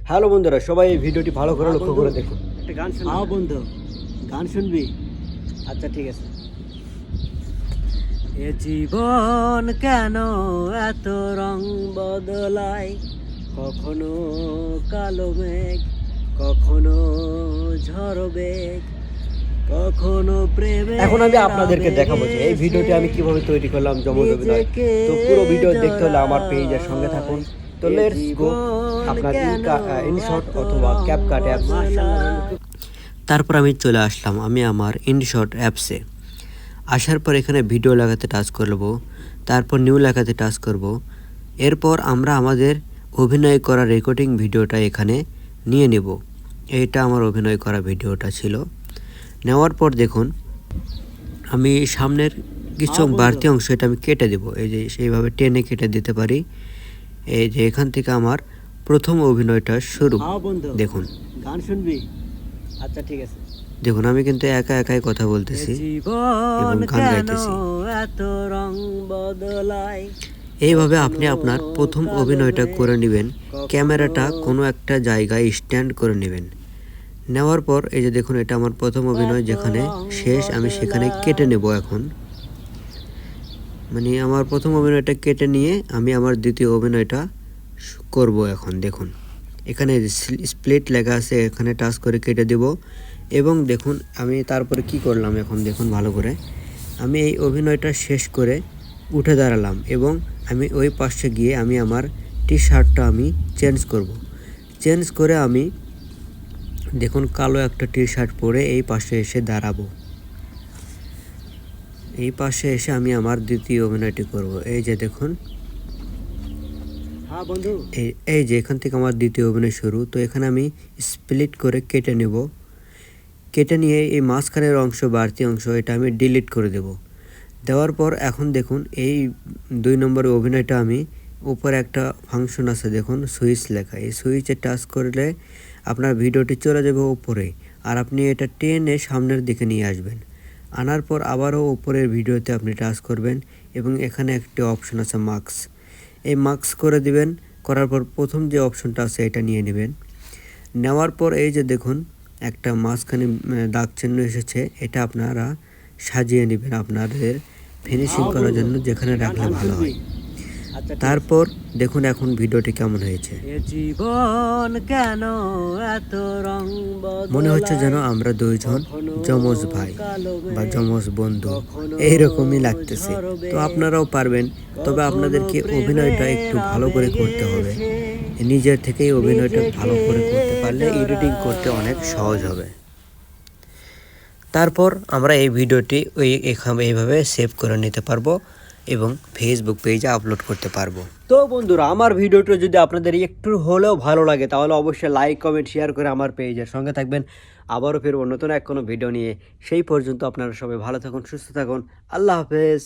Hello বন্ধুরা, সবাই এই ভিডিওটি ভালো করে লক্ষ্য করে দেখুন। একটা গান শুনবি? হ্যাঁ বন্ধু, গান শুনবি? আচ্ছা ঠিক আছে। এ জীবন কেন এত রং বদলায়, কখনো কালো মেঘ, কখনো ঝড় বেগ, কখনো প্রেমে। এখন আমি আপনাদেরকে দেখাবো যে এই ভিডিওটি আমি কিভাবে তৈরি করলাম যমজ অভিনয়। তো পুরো ভিডিও দেখতে হলে আমার পেজের সঙ্গে থাকুন। তো লেটস গো। আপনার ইনশট অথবা ক্যাপকাট অ্যাপস। তারপর আমি চলে আসলাম আমার ইনশট অ্যাপসে। আসার পর এখানে ভিডিও লাগাতে টাচ করব, তারপর নিউ লাগাতে টাচ করব। এরপর আমরা আমাদের অভিনয় করা রেকর্ডিং ভিডিওটা এখানে নিয়ে নেব। এইটা আমার অভিনয় করা ভিডিওটা ছিল। নেওয়ার পর দেখুন আমি সামনের কিছু বাড়তি অংশ এটা আমি কেটে দেব। এই যে সেইভাবে টেনে কেটে দিতে পারি। এই যে এখান থেকে আমার প্রথম অভিনয়টা শুরু। দেখুন গান শুনবি? আচ্ছা ঠিক আছে। দেখুন আমি কিন্তু একা একাই কথা বলতেছি এবং গান গাইতেছি। এইভাবে আপনি আপনার প্রথম অভিনয়টা করে নেবেন। ক্যামেরাটা কোনো একটা জায়গায় স্ট্যান্ড করে নেবেন। নেওয়ার পর এই যে দেখুন এটা আমার প্রথম অভিনয়, যেখানে শেষ আমি সেখানে কেটে নেব। এখন মানে আমার প্রথম অভিনয়টা কেটে নিয়ে আমি আমার দ্বিতীয় অভিনয়টা করব। এখন দেখুন এখানে স্প্লিট লেখা আছে, এখানে টাচ করে কেটে দেব। এবং দেখুন আমি তারপরে কি করলাম, এখন দেখুন ভালো করে। আমি এই অভিনয়টা শেষ করে উঠে দাঁড়ালাম এবং আমি ওই পাশে গিয়ে আমি আমার টি শার্টটা আমি চেঞ্জ করব। চেঞ্জ করে আমি দেখুন কালো একটা টি শার্ট পরে এই পাশে এসে দাঁড়াবো। এই পাশে এসে আমি আমার দ্বিতীয় অভিনয়টি করব। এই যে দেখুন, হ্যাঁ বন্ধু, এই যে এখান থেকে আমার দ্বিতীয় অভিনয় শুরু। তো এখানে আমি স্প্লিট করে কেটে নেব। কেটে নিয়ে এই মাঝখানের অংশ, বাড়তি অংশ, এটা আমি ডিলিট করে দেব। দেওয়ার পর এখন দেখুন এই 2 নম্বরের অভিনয়টা আমি উপরে একটা ফাংশন আছে দেখুন, সুইচ লেখা। এই সুইচে টাচ করলে আপনার ভিডিওটি চলে যাবে উপরে, আর আপনি এটা টেনে সামনের দিকে নিয়ে আসবেন। আনার পর আবারও উপরের ভিডিওতে আপনি টাচ করবেন এবং এখানে একটি অপশন আছে মার্কস। এই মার্কস করে দিবেন। করার পর প্রথম যে অপশনটা আছে এটা নিয়ে নেবেন। নেওয়ার পর এই যে দেখুন একটা মাঝখানে দাগ চিহ্ন এসেছে, এটা আপনারা সাজিয়ে নেবেন আপনাদের ফিনিশিং করার জন্য, যেখানে রাখলে ভালো হয়। তারপর দেখুন এখন ভিডিওটি কেমন হয়েছে। মনে হচ্ছে যেন আমরা দুইজন যমজ ভাই বা যমজ বন্ধু, এইরকমই লাগতেছে। তো আপনারাও পারবেন, তবে আপনাদেরকে অভিনয়টা একটু ভালো করে করতে হবে। নিজের থেকেই অভিনয়টা ভালো করে করতে পারলে এডিটিং করতে অনেক সহজ হবে। তারপর আমরা এই ভিডিওটি এইভাবে সেভ করে নিতে পারবো এবং ফেসবুক পেজে আপলোড করতে পারবো। তো বন্ধুরা, আমার ভিডিওটা যদি আপনাদের একটু হলেও ভালো লাগে তাহলে অবশ্যই লাইক, কমেন্ট, শেয়ার করে আমার পেজের সঙ্গে থাকবেন। আবারও ফিরবো নতুন এক কোনো ভিডিও নিয়ে। সেই পর্যন্ত আপনারা সবাই ভালো থাকুন, সুস্থ থাকুন। আল্লাহ হাফেজ।